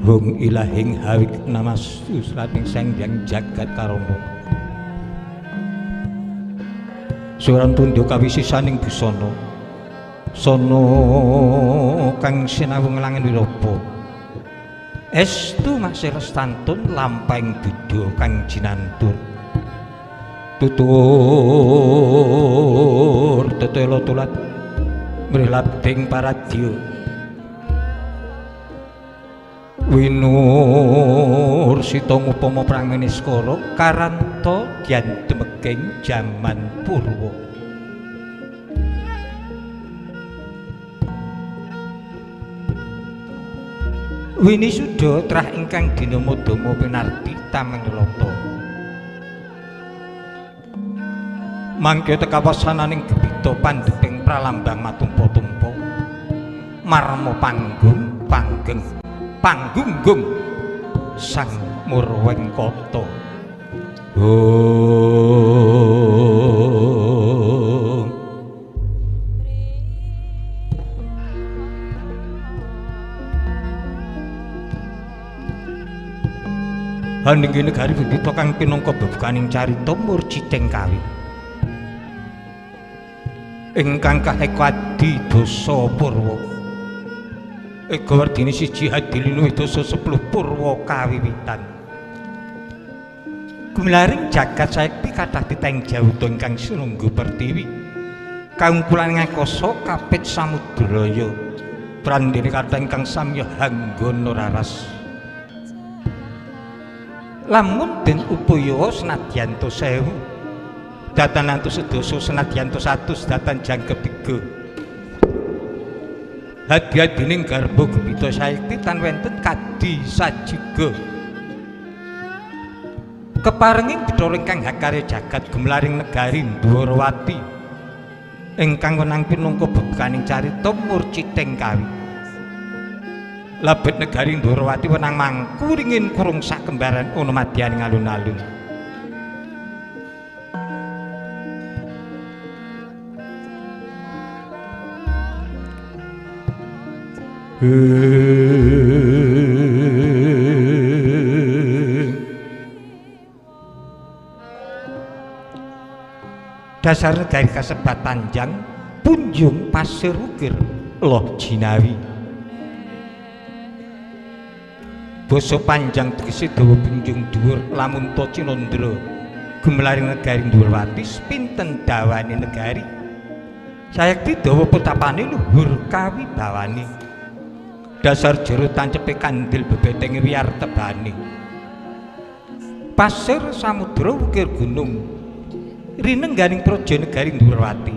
hung ilahing hawik namastu slating Sanghyang Jagat Karana Suran tundha kawisisaning busana sono kang sinawung langit wirapa estu maksih lestantun lampahing duda kang jinantur tutur tetelo tulat mrilabding paradya winur sita ngupama pranganiskara karanta diandhemeging jaman purwa wini suda trah ingkang dinama-dama pinarti tamengloto mangke tekawasananing gebita pandheping pralambang matumpa-tumpa marma panggung panggeng panggunggung sang Murwengkata Handingi negari bebita kang pinangka bebukaning carita Murcideng Kawi ingkang kahekadi dosa purwa ega werdini siji hadilunuh dosa 10 purwa kawiwitan gumlaring jagat saekti kathah titeng jawuda ingkang sinunggu pertiwi kaungkulan ngakasa kapit samudraya prandene kathah ingkang samya hanggana raras lamun den upaya senadyanto 1000 datan antus sedasa senadyanto 100 datan jangkep 3 hadi-hadining garba gebita saekti tan wenten kadi sajiga keparenging Bathara ingkang hakarya jagat gumlaring negari Dwarawati ingkang wenang pinangka bebukaning carita Murcideng Kawi labet negari Dwarawati wenang mangku ringin kurung sak kembaran ana madyaning alun-alun dasar negari kasebat Tanjang punjung pasir ukir loh jinawi basa panjang tegese dawa punjung dhuwur lamun ta Cinandra gumlaring negari Dwarawati pinten dawane negari sayekti dawa petapane luhur kawibawane dasar jero tancepe kandil bebeteng wiyar tebane pasir samudra ukir gunung rinengganing praja negari Dwarawati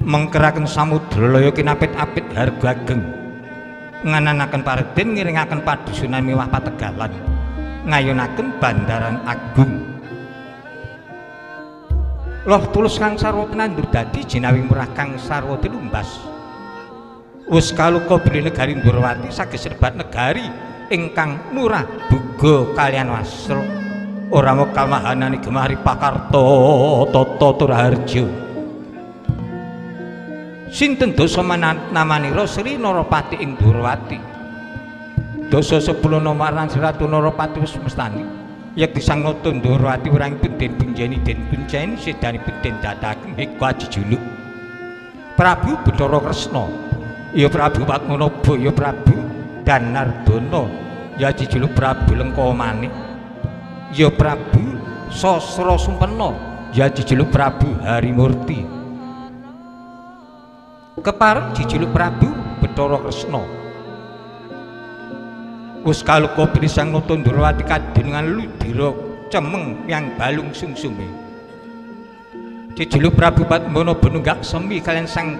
mengkeraken samudra laya kinapit-apit harga ageng ngananaken paredèn ngiringaken padusunan miwah pategalan ngayunaken bandaran agung loh tulus kang sarwa penandur dadi jinawi murah kang sarwa tilumbas wis kaluka beli negari Dwarawati saged serbat negari ingkang murah buga kalian wasra ora mung kamahanane gemari pakarta tata turaharja sinten dosa namanira Sri Narapati ing Dwarawati dosa 10 nomaran Ratu Narapati wis mestani yekti sang nata Dwarawati wurangipun den punjeni sedanipun den dadaken hikwa jejuluk Prabu Bathara Kresna ya Prabu Padmanaba ya Prabu Danardana ya jejuluk Prabu Lengkamanik ya Prabu Sasra Sumpena ya jejuluk Prabu Harimurti kepareng jejuluk Prabu Bathara Kresna wis kaluka sang nata Dwarawati kadenengan ludira cemeng yang balung sungsume jejuluk Prabu Padmanaba nunggak semi kalian sang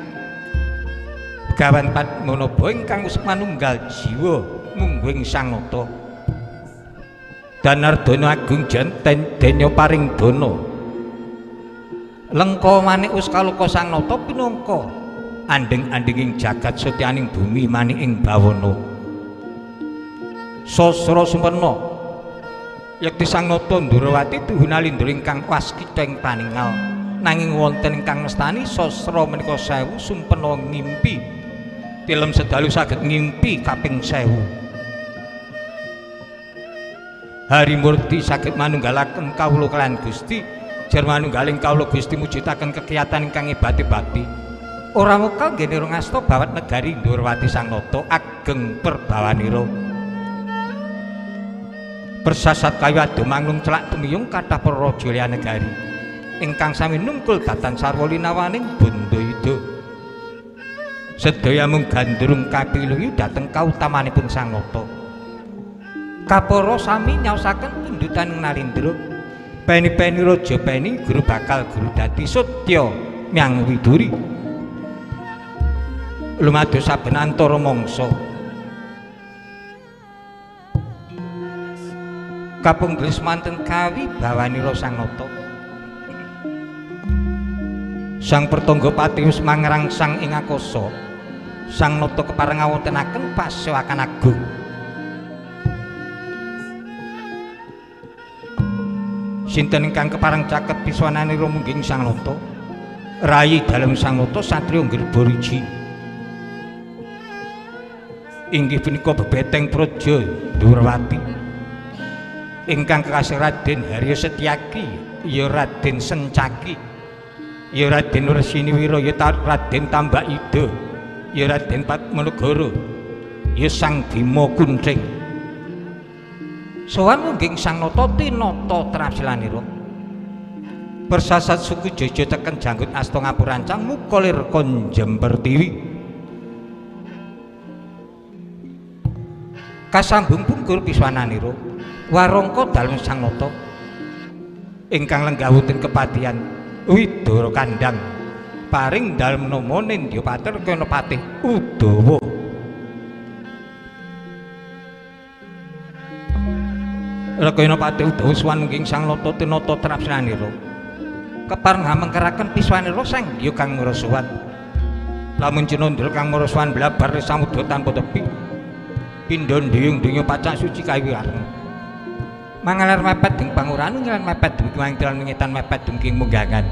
Begawan Padmanaba ingkang wis manunggal jiwa mungguing sang nata Danardana agung janten denya paring dana Lengkamanik wis kaluka sang nata pinangka andeng-andenging jagat setyaning bumi manik ing bawana Sasra Sumpena yekti sang nata Dwarawati tuhunalindra ingkang waskita ing paningal nanging wonten ingkang mestani sasra menika 1000 Sumpena ngimpi tilem sedalu saged ngimpi kaping 1000 Harimurti saged manunggalaken kawula kaliyan Gusti jar manunggaling kawula Gusti mujudaken kekiyatan ingkang ibati-bati ora mokal nggih ngasta bawat negari Ndorowati Sang Nata ageng perbawanira persasat kayu adu manglung celak tumiyung kathah para raja liya negari ingkang sami nungkul datan sarwa linawaning Bandayuda sedaya mung gandrung kapiluyu dhateng kautamanipun Sang Nata kapara sami nyaosaken pundutan Narendra peni-peni raja peni guru bakal guru dadi Sutya Myang Widuri lumados saben antara mangsa kapunggelis manten kawi bawanira Sang Nata Sang Pertanggapati wis mangrangsang ing akasa Sang Nata kepareng ngawontenaken pasewakan agung sinten ingkang kepareng caket piswananira mungging Sang Nata rayi dalem Sang Nata satriya Ngirbariji inggih punika bebeteng praja Ndorowati ingkang kekasih Raden Harya Setyaki ya Raden Sencaki ya Raden Resiniwira ya Raden Tambakida ya Raden Padmanegara ya Sang Bima Kuncing sowan mungging Sang Nata tinata trapsilanira persasat suku Jaja teken janggut asta ngapurancang mukalir kon Jempertiwi kasambung pungkur piswananira warangka dalem Sang Nata ingkang lenggahipun kepatihan Widara Kandhang paring dalem nama Nindyapatir Kenopatih Udawa Kenopatih Udawa sowan mungging Sang Nata tinata trapsilanira kepareng ngamengkeraken piswanira Sangya kang marasowan lamun Cinandra kang marasowan blabar samudra tanpa tepi pindha ndhiyung donya pacak suci kawiwarna mangalar mepet ding panguranu ngilan mepet dumugi mangtilan mengitan mepet dumugi munggangan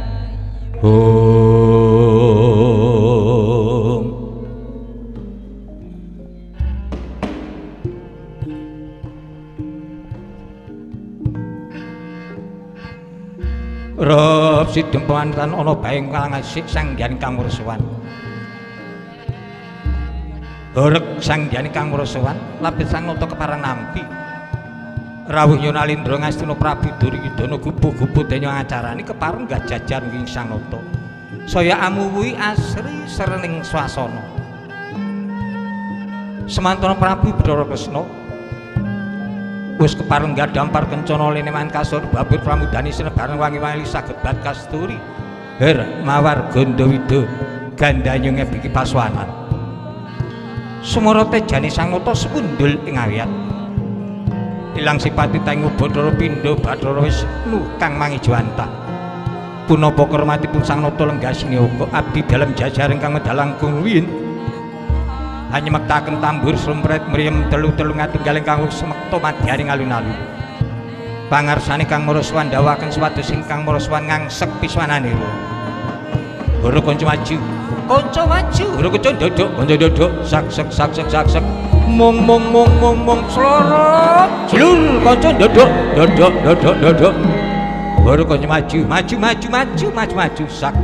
Rob sidhem pawantan ana bae kalangan Sanghyang kang marasowan Horeg Sanghyang kang marasowan lapis Sang Nata kepareng nampi rawuh Yonalindra Ngastina Prabu Duryudana gubuh-gubuh denya acarane kepareng gajajar wing Sang Nata saya amuwuhi asri serening swasana semantana Prabu Bathara Kresna wis kepareng ngadampar kencana leneman kasur babut pramudani sinebareng wangi-wangi sagebat kasturi her mawar Gandawida gandanya ngebiki paswanan sumara tejane Sang Nata sepundhul ing awiyat ilang sipati tangu Bathara Pindha Bathara Wisnu kang mangijawantah punapa kermatipun Sang Nata lenggasine uga abdi dalem jajaring kang medalang kuwin hanya mektaken tambur slumpret mriyem telu-telu ngatunggaling kang semekta madyaning alun-alun pangarsane kang marasowan ndawaken supados ingkang marasowan ngangsek piswananira Hara kanca maju Hara kanca ndodok sak mung slorot jlur kanca ndodok Hara kanca maju sak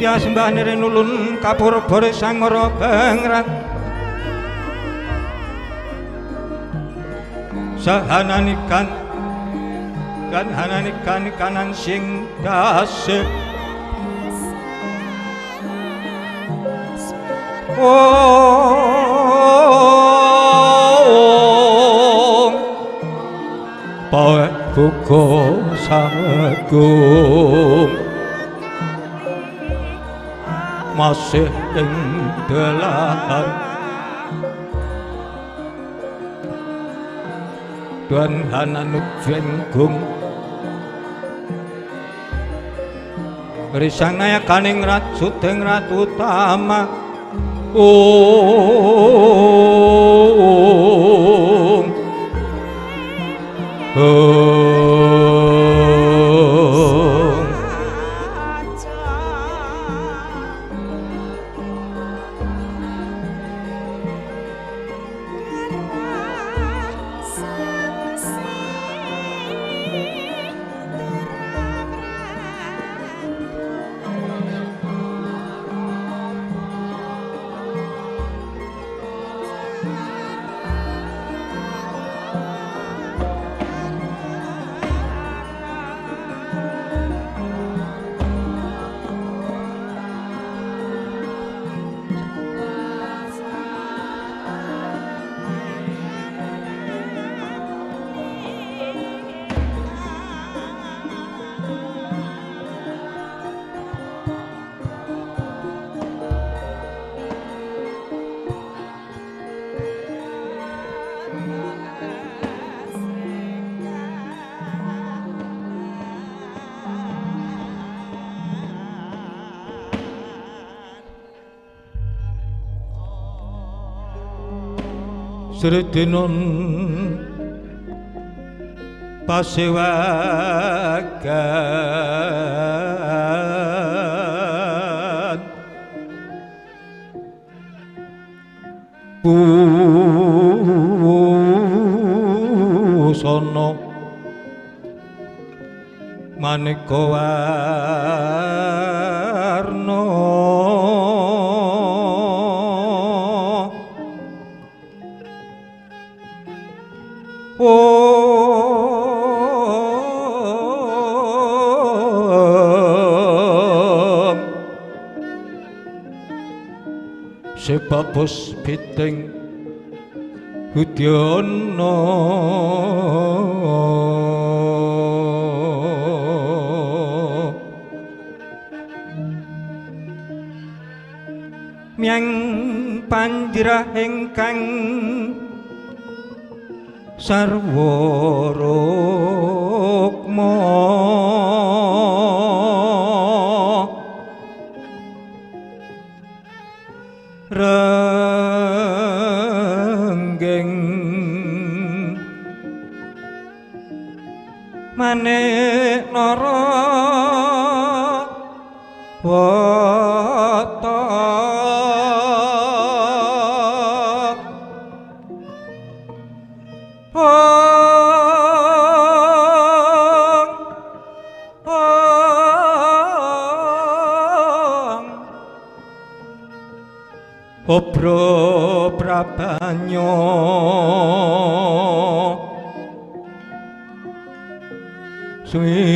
Tya sembah nire nulun kapur-pur Sang Mara Bangrat sahananikan dan hananikan kanan sing dasih pawe buka sagung masih ing dalan Tuan Hananuk Jenggung Risanaya kaning ratu teng ratu utama Sredenon pasewagan busana maneka warna Sepapos piting Hudyono Miang panjrah ingkang sarwa rukma renggeng manik nara wata Obro prabanyo suwirat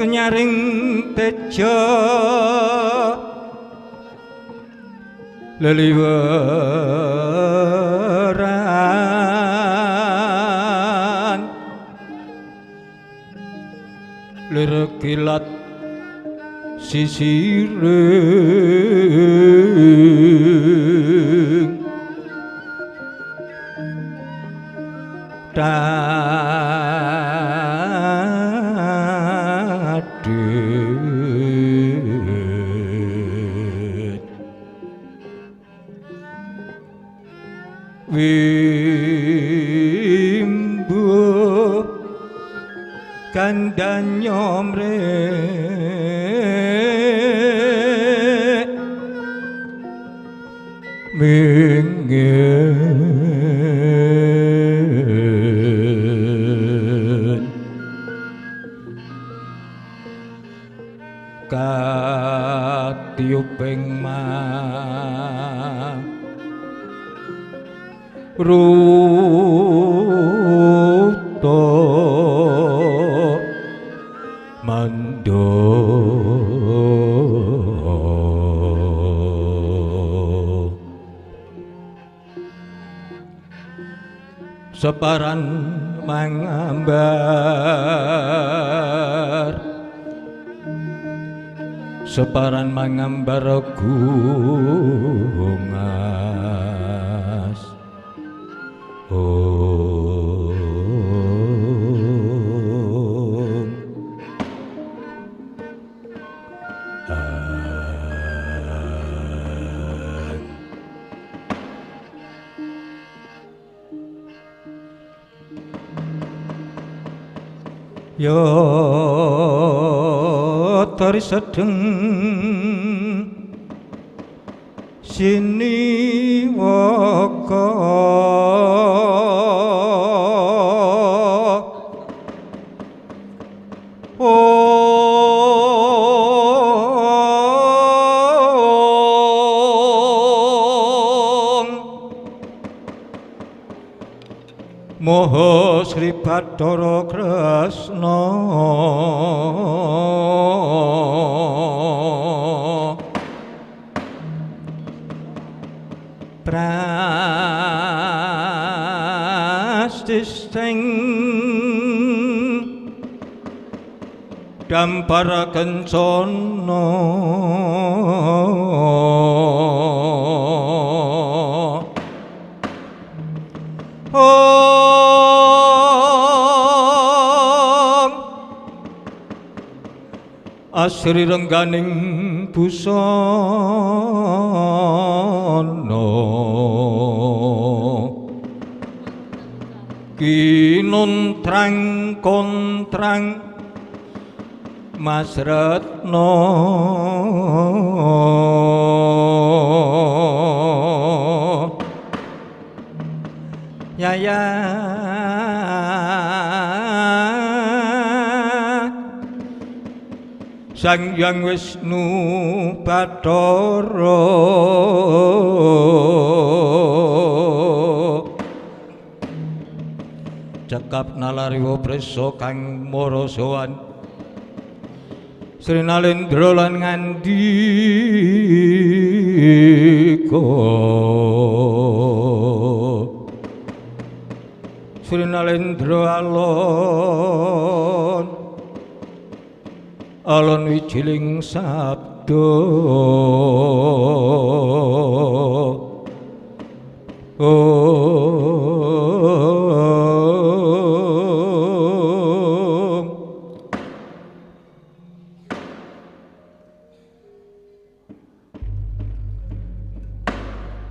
kenyaring tejo leliweran lirekilat sisiring dadet wimbu kandanyo mrek mingen katiuping ruto mando separan mangambar separan mangambar gungas yo tari sedeng sini waka Moho Sri Bathara Kresna Prastisting Dampara Kencana Asri rengganing busana kinuntrang kontrang Mas Retno Yaya Sang Hyang Wisnu Bathara cekap nalariwa prisa kang mara sowan Sri Nalendra lan ngandika Sri Nalendra alon wijiling sabda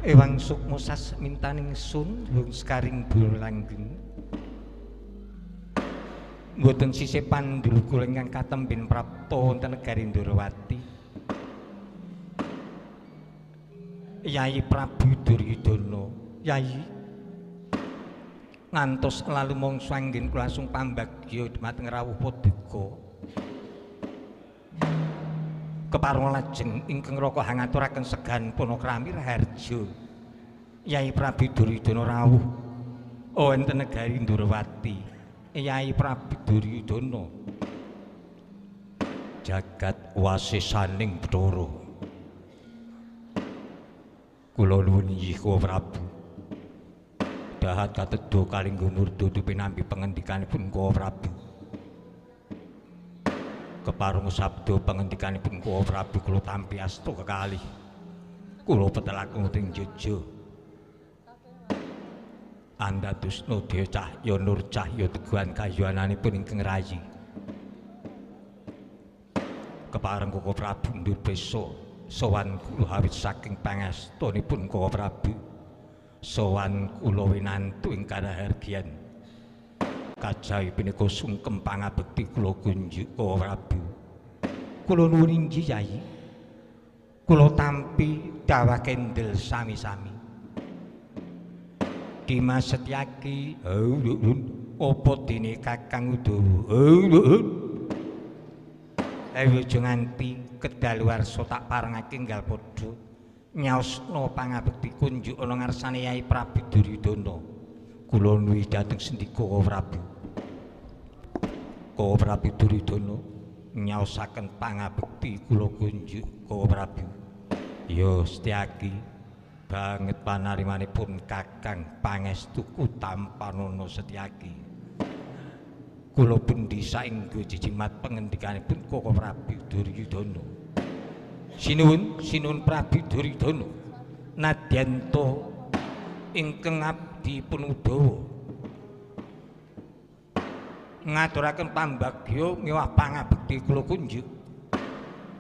Ewang sukma sasmintaning sun wong sekaring bula langgeng mboten sisih pandhul kula ingkang katembin prapta wonten negari Ndorowati. Yai Prabu Duryudana, Yai ngantos lalu mangsa anggen kula langsung pambagya dhumateng rawuh paduka. Kepareng lajeng ingkang raka hangaturaken segan Panakrami Raharja. Yai Prabu Duryudana rawuh wonten negari Ndorowati. Yai Prabu Duryudana jagat wasisaning Bathara kula nuwun inggih Kowe Prabu dahat katedha kalinggo murda pinampi pangendikanipun Kowe Prabu kepareng sabda pangendikanipun Kowe Prabu kula tampi asta kekalih kula petelaken ing Jaja Andadusna Dewa Cahya Nur Cahya teguhan kayuananipun ingkang rayi kepareng Kowe Prabu ndur besa sowan kula awit saking pangestunipun Kowe Prabu sowan kula winantu ing karahargyan kajawi punika sungkem pangabekti kula kunjuk Kowe Prabu kula nuwun inggih Yai kula tampi dawah kendel sami-sami Dimas Setyaki apa dene Kakang Udawa ayo aja nganti kedaluwarsa tak parengake enggal padha nyaosna pangabekti kunjuk ana ngarsane Yai Prabu Duryudana kula nuwun dhateng sendika Kowe Prabu Kowe Prabu Duryudana nyaosaken pangabekti kula kunjuk Kowe Prabu ya Setyaki banget panarimanipun Kakang Pangestuku Tampanana Setyaki kula pundi saengga jijimat pangendikanipun Kowe Prabu Duryudana Sinuwun Prabu Duryudana nadyanto ingkang abdi Punadawa ngaturaken pambagya miwah pangabekti kula kunjuk.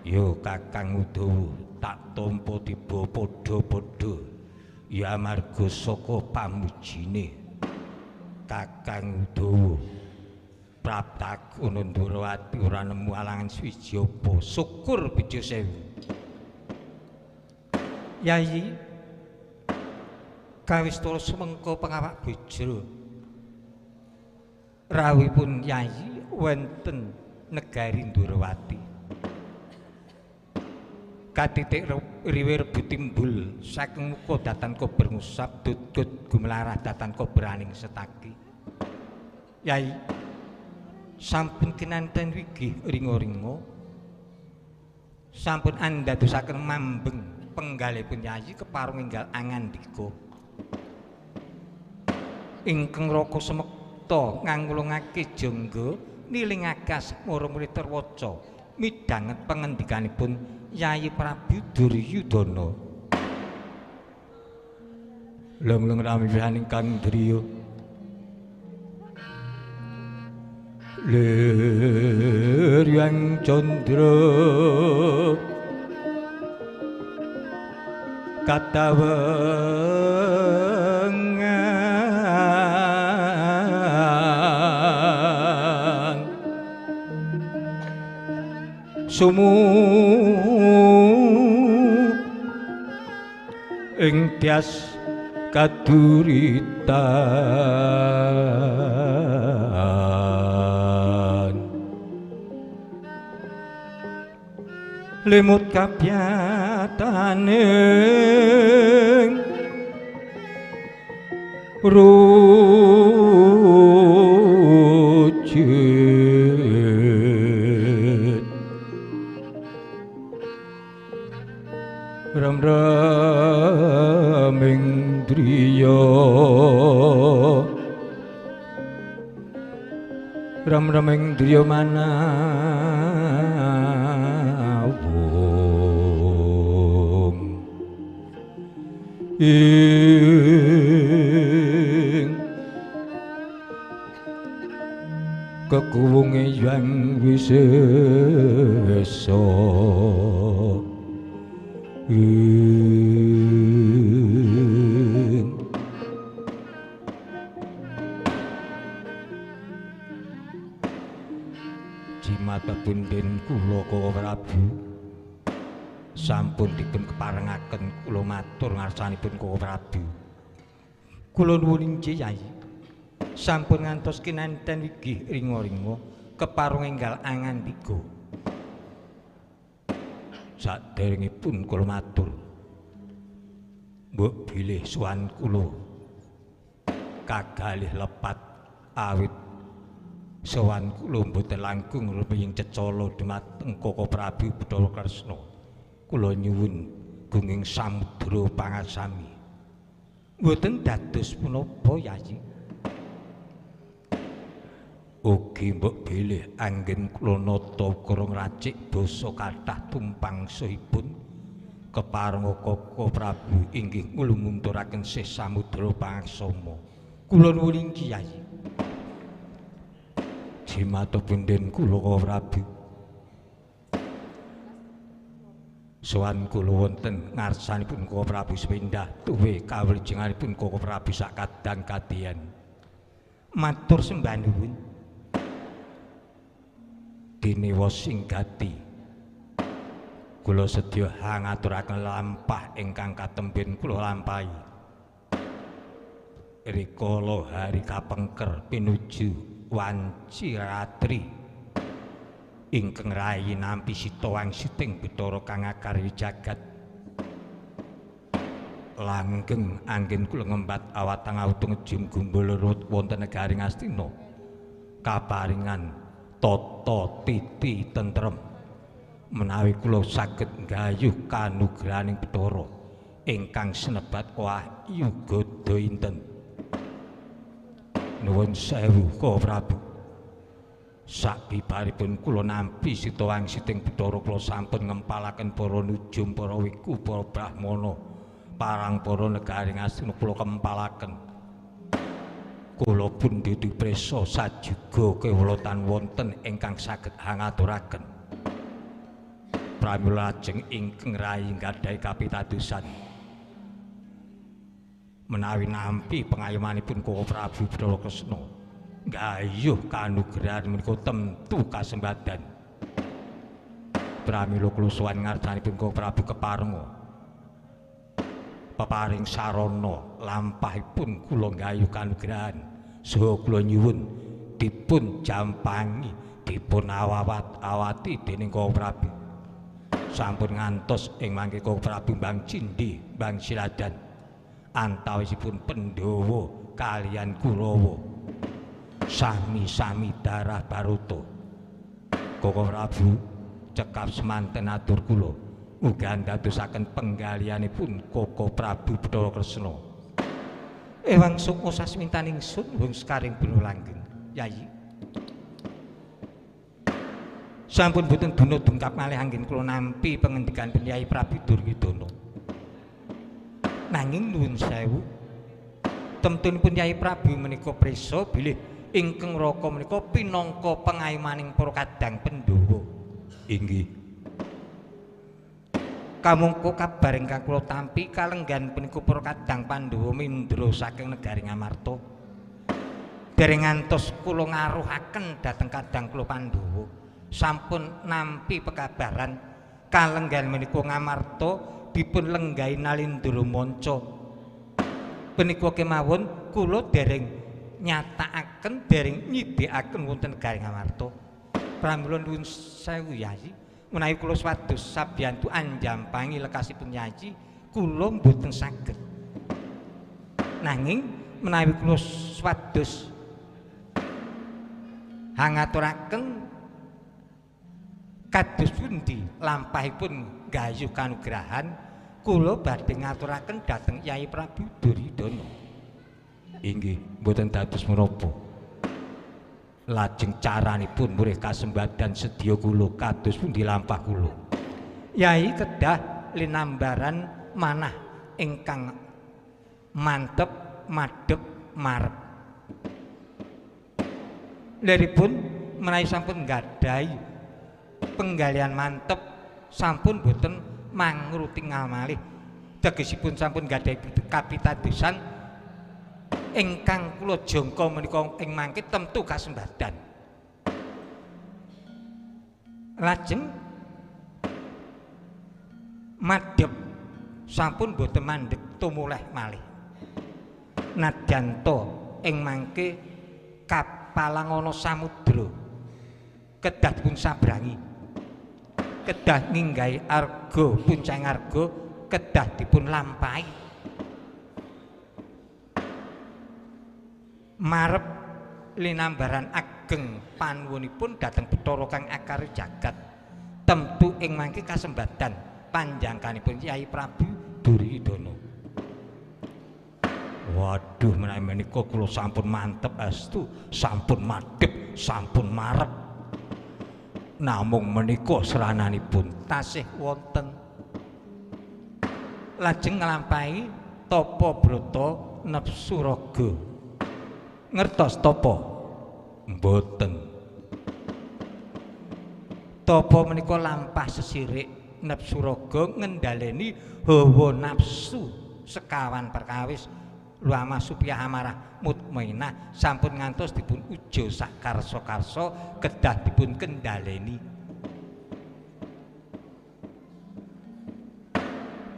Yo Kakang Udawa tak tampa tiba padha-padha ya amarga saka pamujine Kakang Udawa Praptakono Ndrawati ora nemu alangan swiji apa. Syukur bejo sewu. Yayi kawistara semengko pengawak bojo rawuhipun Yayi wonten negari Ndrawati. Katitik riwe rebu timbul saking muka datan kober ngusap dudut gumelarah datan koberaning setaki. Yai sampun kinanten wigih ringa-ringa sampun andadosaken mambeng penggalipun Yayi keparung enggal angandika ingkang raka semekta ngangulungake jangga nilingakas mara-mari terwaca midhanget pangendikanipun Yayi Prabu Duryudana. Long-long ramihaning Kang Driya Liryang Candra katawengan ing tias kaduritan limut kapyataning rujit ram-raming driya ram-raming driya manawung ing kekuwunge yang wisesa Jimata punden kula Prabu sampun dipun keparengaken kula matur ngarsanipun Prabu. Kula nuwun inggih Yayi sampun ngantos kinanten wigih ringa-ringa keparung enggal angandika. Saderengipun kula matur mbok bilih suwan kula kagalih lepat awit sowan kula mboten langkung rumiyin cecala dumateng Koko Prabu Bathara Kresna. Kula nyuwun gunging samudra pangasami mboten dados punapa Yayi. Ugi mbok bilih anggen kula nata ukara ngracik basa kathah tumpangsuhipun kepareng Koko Prabu inggih nglumunturake sih samudra pangaksama. Kula nuwun inggih Yayi. Jimata punden kula Prabu sowan kula wonten ngarsanipun Koko Prabu sepindhah tuwe kawiljenganipun Koko Prabu sak kadang-kadian. Matur sembah nuwun. Dene Wasinggati kula sedya ngaturaken lampah ingkang katemben kula lampahi rikala hari kapengker pinuju wanci ratri ingkang rayi nampi sita wangsiting Bathara kang akarya jagat langgeng anggen kula ngembat awatang autung jim gumbala wonten negari Ngastina kaparingan tata titi tentrem menawi kula saged nggayuh kanugrahaning Bathara ingkang sinebat wahyu gada inten. Nuwun sewu Koko Prabu. Sakibaripun kula nampi sita wangsiting Bathara kula sampun ngempalaken para nujum, para wiku, para brahmana, parang para negaring astina kula kempalaken. Kula pun dipresa sajuga kewelatan wonten ingkang saged ngaturaken. Pramila lajeng ingkang rayi nggadahi kapitadosan. Menawi nampi pengayomanipun Koko Prabu Bathara Kresna gayuh kanugrahan menika tentu kasembadan. Pramila kula sowan ngarsanipun Koko Prabu Keparenga peparing sarana lampahipun kula gayuh kanugrahan saha kula nyuwun dipun jampangi dipun awati dening Koko Prabu sampun ngantos ing mangke Koko Prabu Mbang Cindhi Mbang Siladan antawisipun Pandhawa kaliyan Kurawa sami-sami darah Barata. Koko Prabu cekap semanten atur kula uga ndadosaken penggalianipun Koko Prabu Bathara Kresna. Ewang sukma sasmintaning sun wong sekaring bolo langgeng. Yayi. Sampun boten duna dungkap malih anggen kula nampi pangendikanipun Yai Prabu Duryudana. Nanging nuwun sewu temtunipun Yai Prabu menika prisa bilih ingkang raka menika pinangka pengayomaning para kadang Pandhawa. Inggih. Kamangka kabar ingkang kula tampi kalenggan punika para kadang Pandhawa mindra saking negari Ngamarta. Dereng ngantos kula ngaruhaken dhateng kadang kula Pandhawa sampun nampi pekabaran kalenggan menika Ngamarta dipun lenggahi Nalindra Manca. Punika kemawon kula dereng nyatakaken dereng nyidikaken wonten negari Ngamarta. Pramila nuwun sewu Yayi, menawi kula swados sabiyantu anjampangi lekasipun Yayi kula mboten saged. Nanging menawi kula swados hangaturaken kados pundi lampahipun gayuh kanugrahan kula badhe ngaturaken dhateng Yai Prabu Duryudana. Inggih, mboten dados menapa. Lajeng caranipun murih kasembadan sedya kula kados pundi lampah kula. Yai kedah linambaran manah ingkang mantep, madhep, marep. Liripun menawi sampun nggadahi penggalian mantep sampun boten mangrutingal malih. Tegesipun sampun nggadahi kapitadosan ingkang kula jangka menika ing mangke tentu kasembadan. Lajeng madhep sampun boten mandheg tumuleh malih. Nadyan to ing mangke kapalang ana samudra kedah pun sabrangi. Kedah ninggahi arga puncang arga kedah dipun lampahi. Marep linambaran ageng panuwunipun dhateng Bathara kang akare jagat. Temtu ing mangke kasembadan panjangkanipun Yai Prabu Duryudana. Waduh, menawi menika kula sampun mantep astu, sampun madhep, sampun marep. Namung menika serananipun tasih wonten. Lajeng nglampahi tapa brata nepsu raga. Ngertos tapa? Mboten. Tapa menika lampah sesirik nepsu raga ngendhaleni hawa nafsu sekawan perkawis luama supya amarah mutmainah sampun ngantos dipun uja sakarsa-karsa kedah dipun kendhaleni.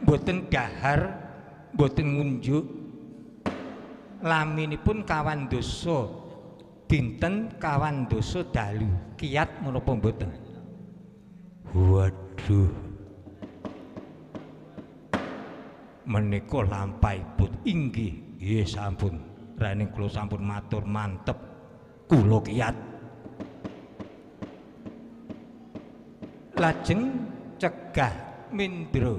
Mboten dahar, mboten ngunjuk. Laminipun kawan dosa dinten kawan dosa dalu kiat menapa mboten? Waduh, menika lampahipun. Inggih, nggih sampun raning kula sampun matur mantep kula kiat. Lajeng cegah mindra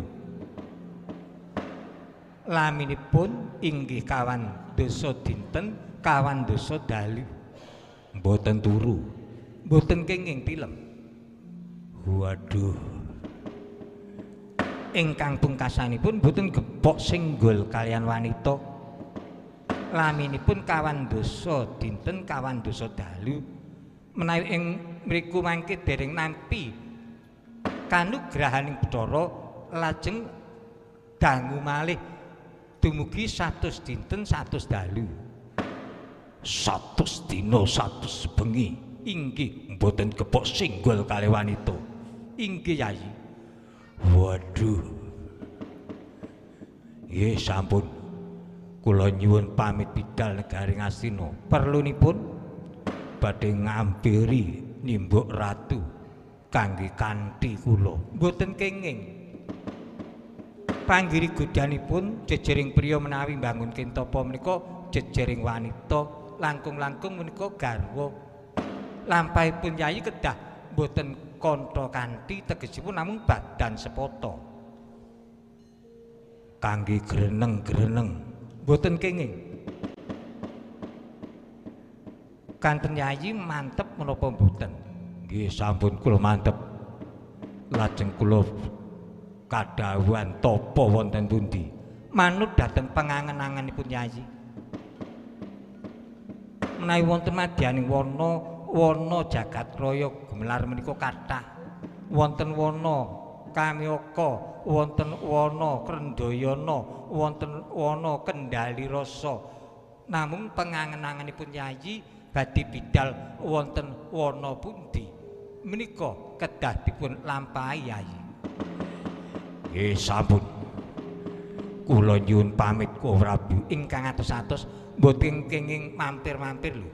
laminipun inggih kawan dosa dinten kawan dosa dalu mboten turu Mboten kenging film. Waduh. Ingkang pungkasanipun mboten gepok singgol kalian wanita. Laminipun kawan dosa dinten kawan dosa dalu. Menawi ing mriku mangke dereng nampi kanugrahaning Bathara lajeng dangu malih dumugi 100 dinten 100 dalu. 100 dina 100 bengi inggih mboten gepok singgol kalih wanita. Inggih Yai. Waduh. Nggih sampun. Kula nyuwun pamit bidal negari Ngastina. Perlunipun badhe ngampiri nimbuk ratu kangge kanthi kula. Mboten kenging. Panggiri godhanipun jejering priya menawi mbangun kentapa menika jejering wanita langkung-langkung menika garwa. Lampahipun Yayi kedah mboten kantha kanthi tegesipun namung badan sepata. Kangge greneng-greneng mboten kenging. Kanten Yayi mantep menapa mboten? Nggih sampun kula mantep. Lajeng kula kadhawuhan tapa wonten pundi? Manut dhateng pangangen-angenipun Yayi. Menawi wonten madyaning wana jagat raya gumelar menika kathah. Wonten wana Kamyaka, wonten wana Krendayana, wonten wana Kendali Rasa. Namung pangangen-angenipun Yayi badhe bidal wonten wana pundi? Menika kedah dipun lampahi Yayi. Nggih sampun. Kula nyuwun pamit Ko Prabu ingkang atus-atus mboten kenging mampir-mampir lho.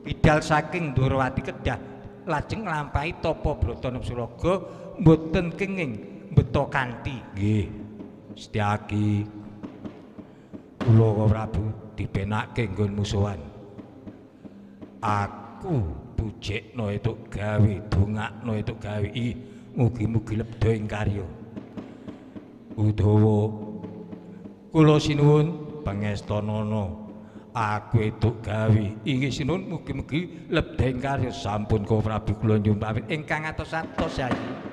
Bidal saking Ndorowati kedah lajeng nglampahi tapa Bratana Suraga mboten kenging mbeta kanthi. Nggih. Setyaki kula Ko Prabu dipenakke nggon musuhan. Aku pujekno entuk gawe, dongakno entuk gawe iki mugi-mugi lebda ing karya. Udawa kula sinuwun pangestanana aku entuk gawe iki sinuwun mugi-mugi lebda ing karya. Sampun Ko Prabu kula nyuwun pamit ingkang atos-atos Yayi.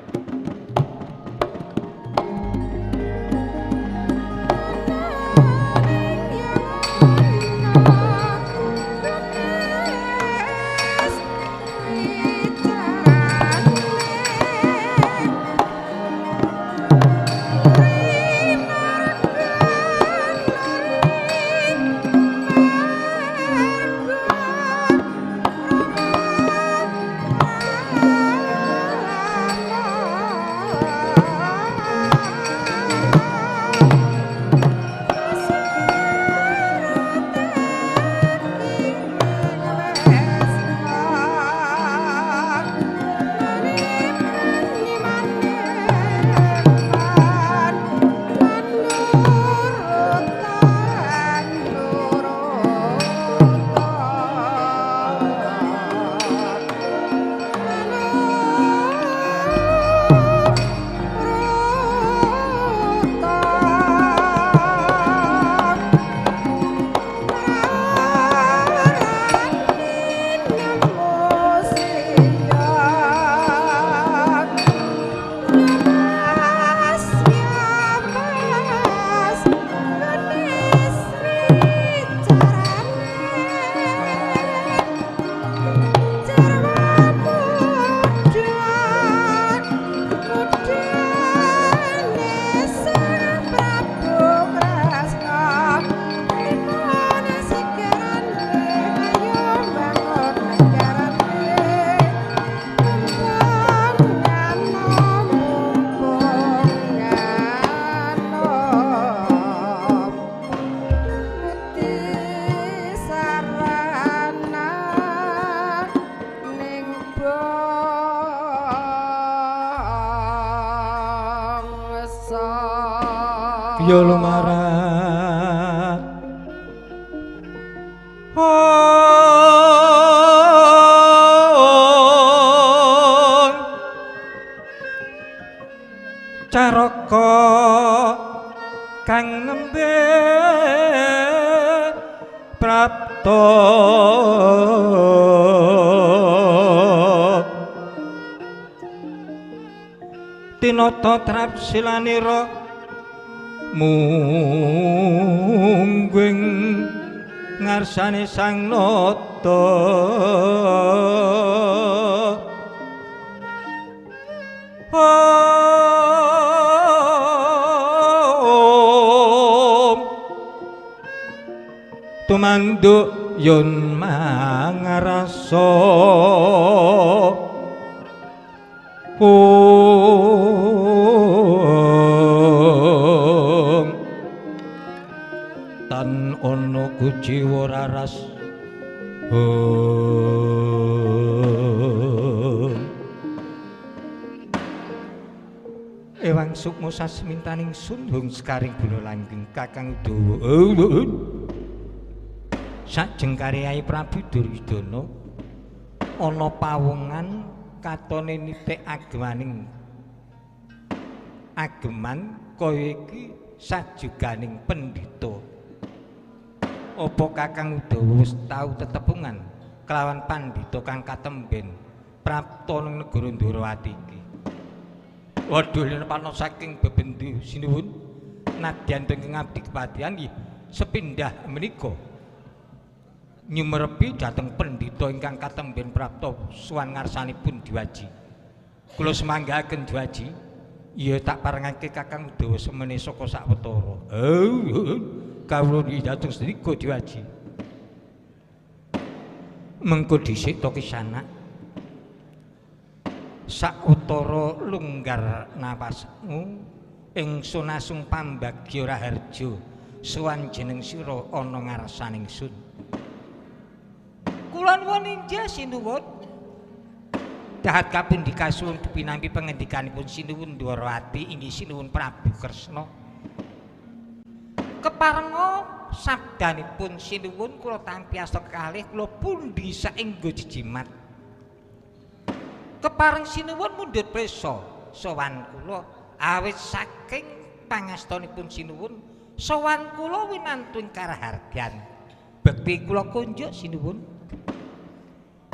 Yo lumarat Caraka kang nembe prapta tinata trapsilanira mungging ngarsane sang nata tumanduk yen mangarasa tan ana kujiwa raras ewang sukma sasmintaning sundung sekaring guna langgeng Kakang Udawa sajengkare Kyai Prabu Duryudana ana pawongan katone nitik ageman kaya iki sajuganing pendhita. Apa Kakang Udawa wis tau tetepungan kelawan pandhita kang katemben prapta ning negara Ndrawati iki? Waduh lenepana saking bebendu sinuwun nadyan tenging abdi kepatihan nggih sepindah menika nyumerepi dhateng pendhita ingkang katemben prapta suwan ngarsanipun Diwaji. Kula semanggaken Diwaji, ya tak parengake Kakang Udawa semene saka sawetara. Kawula dhateng sedika Diwaji. Mengko dhisik to kisana. Sawetara lunggar napasmu ingsun asung pambagya raharja suwan jeneng sira ana ngarsaning sun. Kula nuwun inggih sinuwun. Dahat kapundhika suwun pinampi pangendikanipun sinuwun Ndrawati inggih sinuwun Prabu Kresna. Keparenga sabdanipun sinuwun kula tampi asta kekalih kula pundi saengga jijimat. Kepareng sinuwun mundhut prisa sowan kula awit saking pangastanipun sinuwun sowan kula winantu ing karahargyan. Bekti kula kunjuk sinuwun.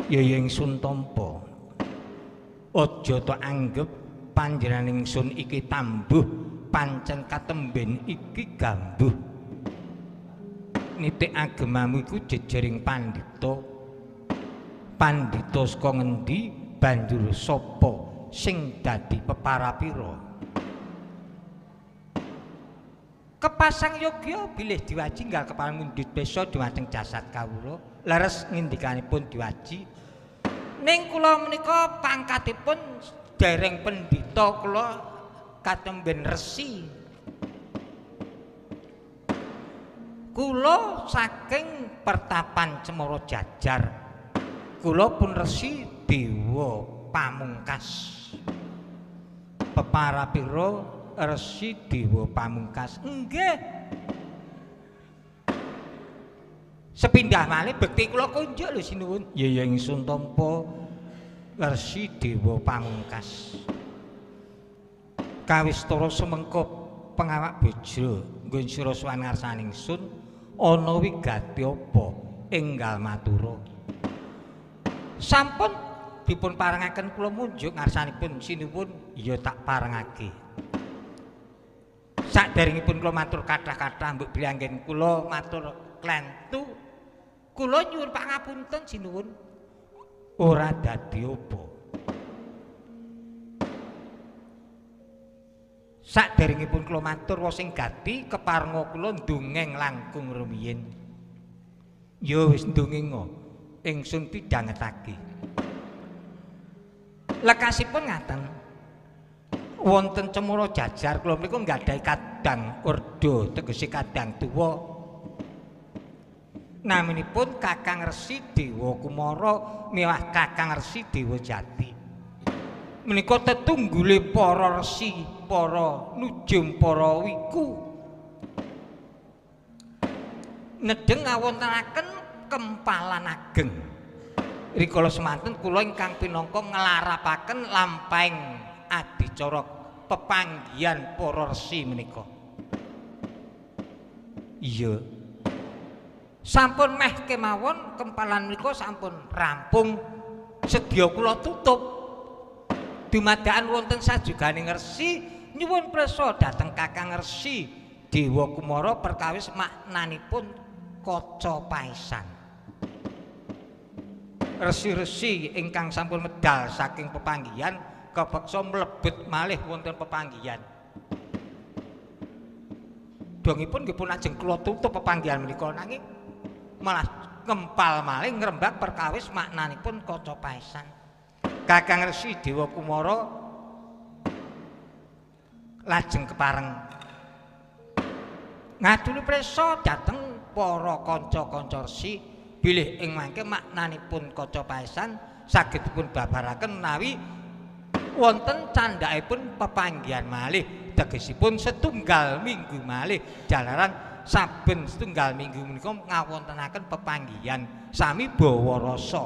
Ya ingsun tampa. Aja ta anggep panjenengan ingsun iki tambuh pancen katemben iki gambuh. Nitik agemamu iku jejering pandhita. Pandhita saka ngendi banjur sapa sing dadi peparapira? Kepasang yogya bilih Diwaji nggal kepareng mundhut pesa dhumateng jasad kawula. Leres ngendikanipun Diwaji, ning kula menika pangkatipun dereng pendhita kula katemben resi. Kula saking pertapan Cemara Jajar. Kula pun resi dewa pamungkas. Peparapira resi dewa pamungkas. Nggih. Sepindah malih bekti kula kunjuk lho sinuwun. Ya ingsun tampa resi dewa pamungkas. Kawistara semengko pengawak bojro nggon sira suwan ngarsaning sun ana wigati apa enggal matura. Sampun dipun parengaken kula munjuk ngarsanipun sinuwun ya tak parengake. Saderengipun kula matur kathah-kathah mbok bilanggen kula matur klentu. Kula nyuwun pangapunten sinuwun. Ora dadi apa. Saderengipun kula matur wa sing gati keparenga kula ndongeng langkung rumiyin. Ya wis ndongenga ingsun pidhangetake. Lekasipun ngaten. Wonten Cemara Jajar kula menika nggadahi kadang ordo tegese kadang tuwa. Naminipun Kakang Resi Dewa Kumara miwah Kakang Resi Dewa Jati. Menika tetunggule para resi, para nujum, para wiku. Nedeng ngawontenaken kempalan ageng. Rikala semanten kula ingkang pinangka nglarapaken lampahing adicara pepanggihan para resi menika. Iya. Sampun meh kemawon kempalan menika sampun rampung sedya kula tutup Dumadakan wonten sajuganing Resi nyuwun prisa dhateng Kakang Resi Dewa Kumara perkawis maknanipun kaca paesan. Resi-resi ingkang sampun medal saking pepanggihan kepeksa mlebet malih wonten pepanggihan. Dongipun nggih pun ajeng kula tutup pepanggihan menika nanging malah ngempal malih ngrembak perkawis maknanipun kaca paesan. Kakang Resi Dewa Kumara lajeng kepareng ngaduli prisa dhateng para kanca-kanca resi bilih ing mangke maknanipun kaca paesan saged dipun babaraken menawi wonten candhakipun pepanggihan malih tegesipun setunggal minggu malih jalaran saben setunggal minggu menika ngawontenaken pepanggihan sami bawa rasa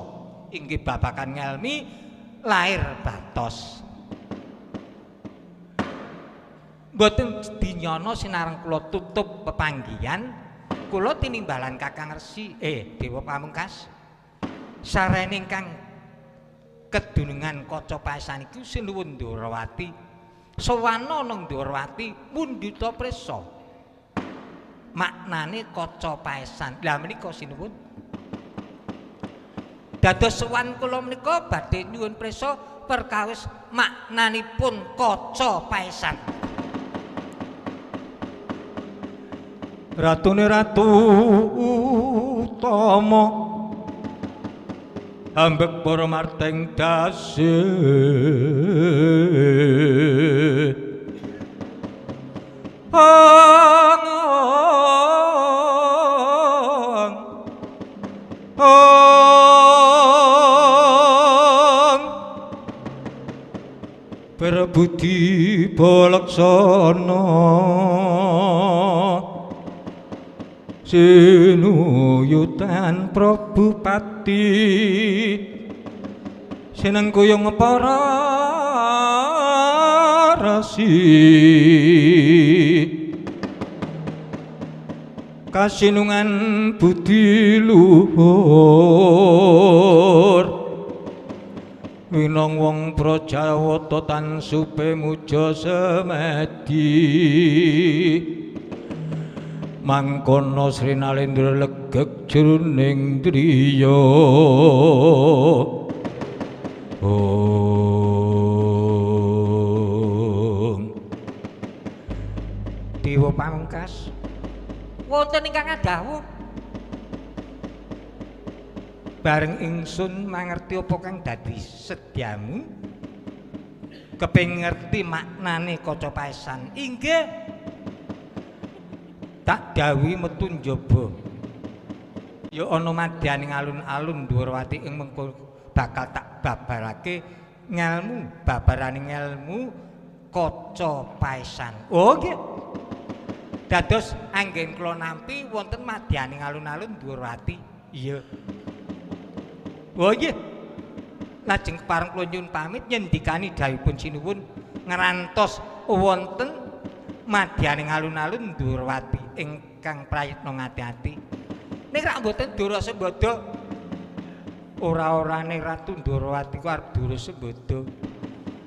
inggih babagan ngelmi lair batos. Mboten dinyana sinareng kula tutup pepanggihan kula tinimbalan Kakang Resi Dewa Pamungkas sarene ingkang kedunungan kaca paesan iku sinuwun Ndrawati sawana nang Ndrawati mundhita prisa maknane kaca paesan. Lah menika sinuwun dados sowan kula menika badhe nyuwun prisa perkawis maknanipun kaca paesan. Ratune Ratu Utama ambek para marteng dasih berbudi balaksana sinuyutan Prabu Pati sinengkuyung para resi kasinungan budi luhur winong wong Prajawata tan supe muja semedi mangkono Sri Nalendra legek jroning driya Dewa Pamungkas wonten ingkang adhawuh bareng ingsun mangerti apa kang dadi sedyamu kepengin ngerti maknane kaca paesan inggih tak dawuhi metu njaba ya ana madyaning alun-alun Ndrawati ing mengko bakal tak babarake ngelmu babaraning ngelmu kaca paesan. Oh nggih dados anggen kula nampi wonten madyaning alun-alun Ndrawati. Iya. Oh nggih lajeng kepareng kula nyuwun pamit nyendikani dawuhipun sinuwun ngrantos wonten madyaning alun-alun Ndrawati ingkang prayitna ngati-ati. Nek rak mboten Dura Sembada ora-orane Ratu Ndrawati ku arep Dura Sembada.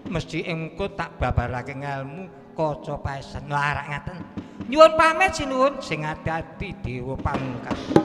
Mesti engko tak babarake ngelmu kaca paesan. Lah rak ngaten. Nyuwun pamit sinuwun sing ati-ati Dewa Pamungkas.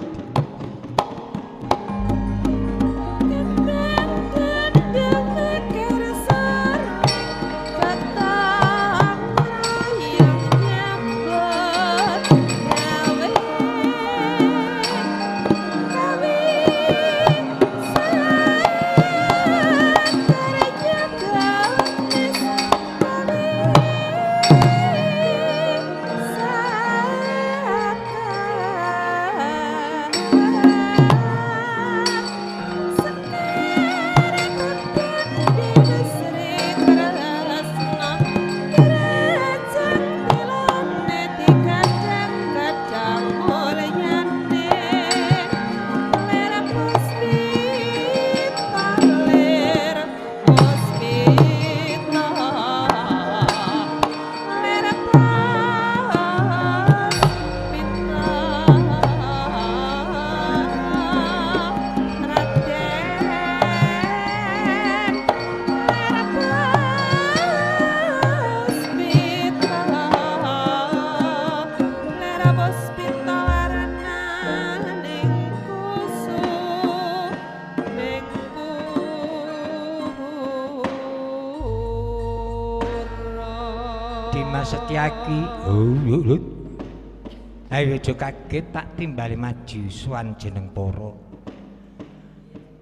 Dimas Setyaki. Oh, ayo aja kaget tak timbali maju suwan jeneng para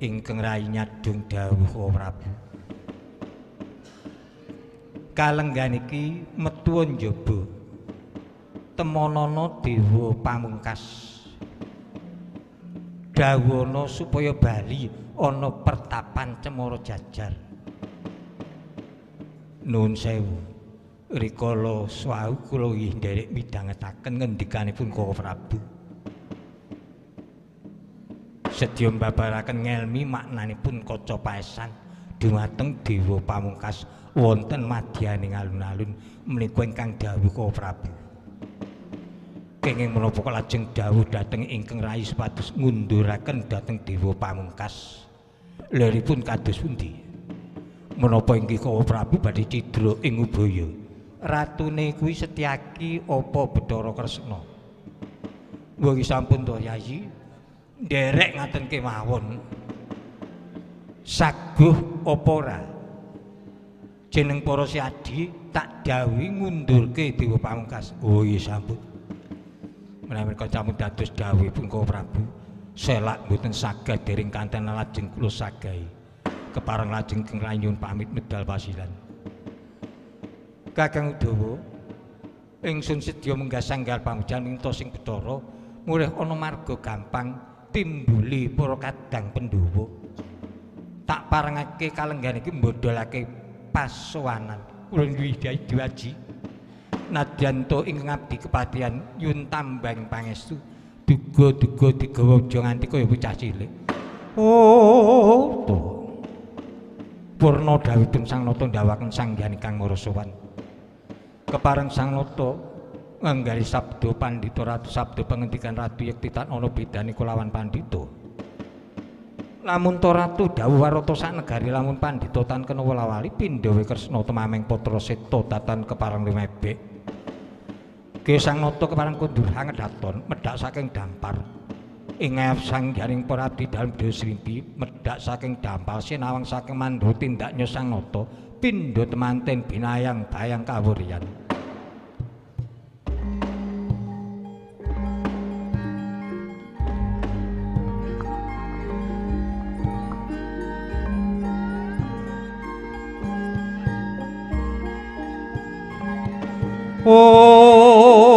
ingkang rayi nyadung dawuh Prabu. Kalenggan iki metu njaba temonana dewa pamungkas dawuhana supaya bali ana pertapan Cemara Jajar. Nuwun sewu rikala swau kula nggih nderek midhangetaken ngendikanipun Kala Prabu. Sedya mbabaraken ngelmi maknanipun kaca paesan dhumateng dewa pamungkas wonten madyaning alun-alun menika ingkang dawuh Kala Prabu. Kenging menapa lajeng dawuh dhateng ingkang rayi supados ngunduraken dhateng dewa pamungkas. Lèripun kados pundi? Menapa inggih Kala Prabu badhe cidra ing Ubaya? Ratune kuwi Setyaki apa Bathara Kresna? Mboten sampun to Yayi. Nderek ngaten kemawon. Saguh apa ora? Jeneng para siadi tak dawuhi ngundurke dewa pamungkas. Oh iya sampun. Menawi kancamu dados dawuhipun Kala Prabu, selak mboten saged dering kanten lajeng kula sagahi. Kepareng lajeng keng rayun pamit medal pasilan. Kakang Udawa, ingsun sedya munggah sanggal pamujan minta sing Bathara mulih ana marga gampang timbuli para kadang Pandhawa. Tak parengake kalenggan iki mbodholake pasowanan. Kula nyuwidhi diwaji. Nadyanto ing ngabdi kepatihan nyuwun tambahing pangestu duga-duga digawa aja nganti kaya bocah cilik. Oh, to. Purna dawuhipun Sang Nata ndawaken sanggihan ingkang marasowan. Kepareng Sang Nata nganggali sabda pandhita ratu sabda pangendikan ratu yekti tan ana bedane kulawan pandhita. Lamun to ratu dawuh warata sak negari lamun pandhita tan kena welawali pindhawe Kresna temameng putra Seta tatan kepareng lumebek. Ki Sang Nata kepareng kundur hangedhaton medhak saking dampar. Ing sanggihaning para abdi dalem Daya Srimpi medhak saking dampar sinawang saking mandha tindaknya Sang Nata pindha temanten binayang bayang kawuryan. Om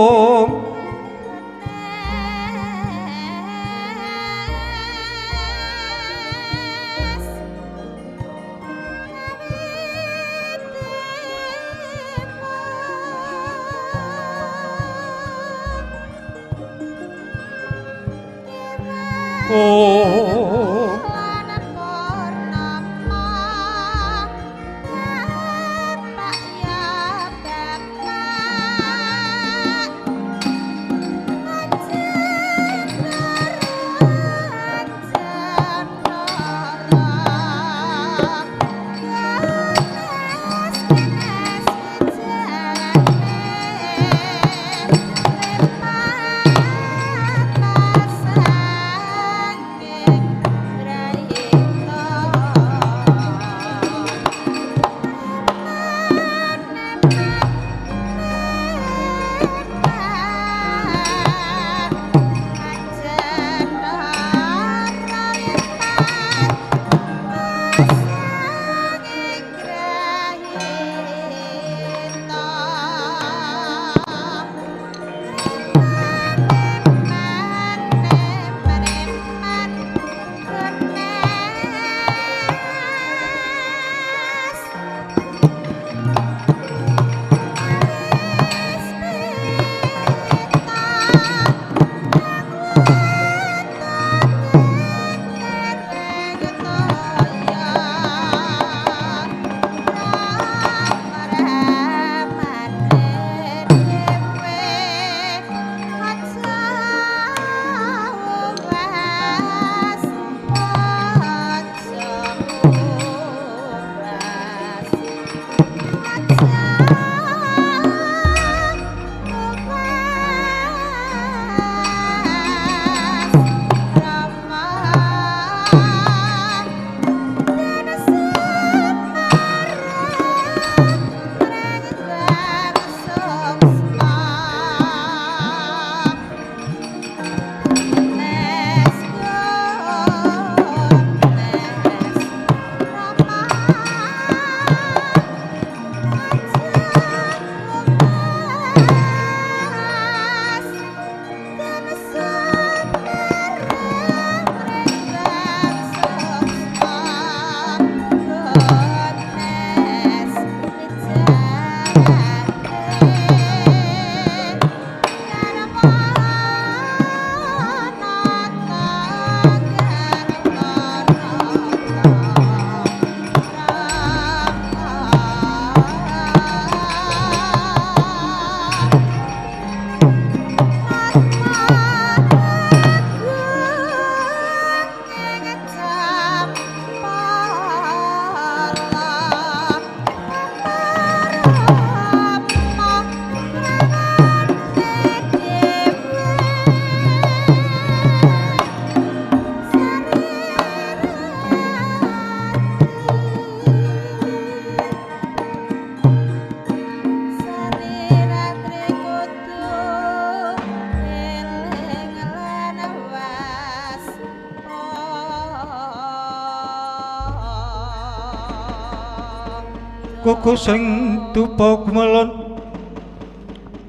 kuku sing dupa gumelon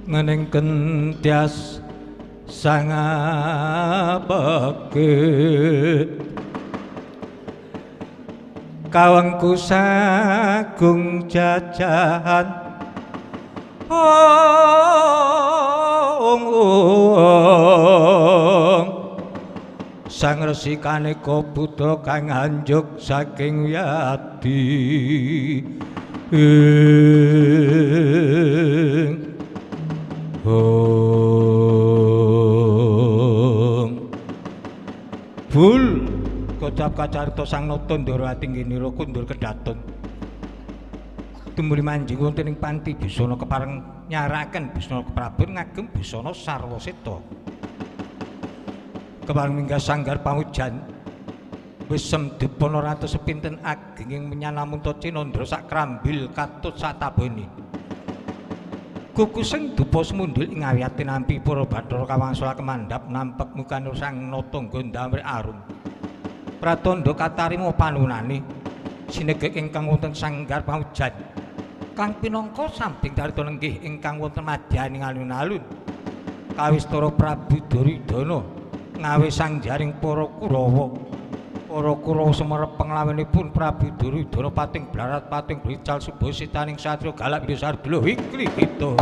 ngening kentyas sangapake kawengku sagung jajahan sang resikane Buddha kang anjuk saking wiyadi Bul kocap kacarita sang nata Ndarawati nggih kundur kedaton tumuli manjing wonten ing panti Bisana kepareng nyaraken Bisana Keprabon ngagem Bisana Sarwaseta kepareng minggah sanggar pamujan wis semdepana ratus sepinten agenging menyanamunta Cinandra sak krambil katut satabene kuku sing dupa semundul ing awiyate nampi para Bathara kawangsula kemandhap nampek mukane sang nata Gondamri arum pratandha katarima panunane sinegek ingkang wonten sanggar pamujan kang pinangka samping carita lenggih ingkang wonten madyaning alun-alun kawistara Prabu Duryudana ngawe sangjaring para Kurawa sumerep penglawenipun Prabu Duryudana pating blarat pating brical subasitaning satriya galak Widosardula wikli kita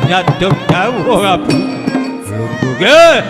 Nyaduk jauh Abu Lumbuge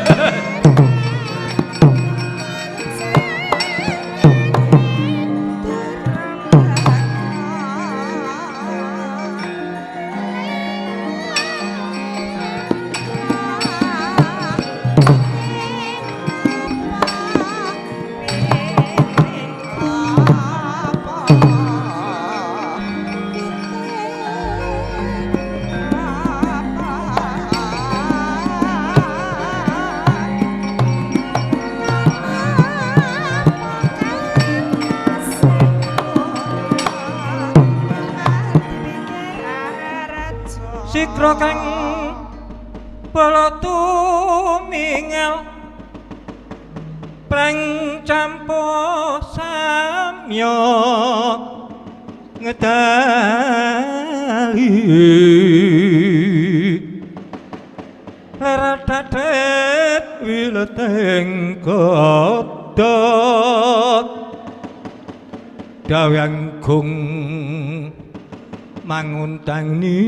Sikra kang balatu mingel preng campo samya ngedali radadet wileteng kodot dawang gung manguntang niti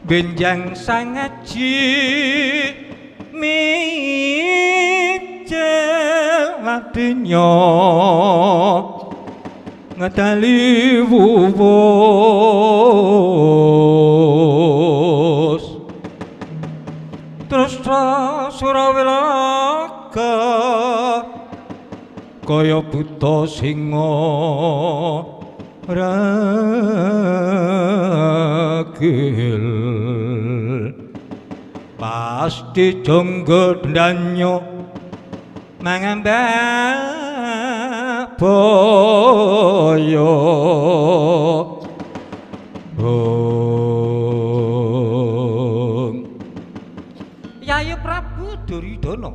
benjang sangaji mijel latinya ngadali wuwus terus Surawilaka kaya buta singa ragil pasti jonggo danyo mangambak boyo Yayi Prabu Duryudana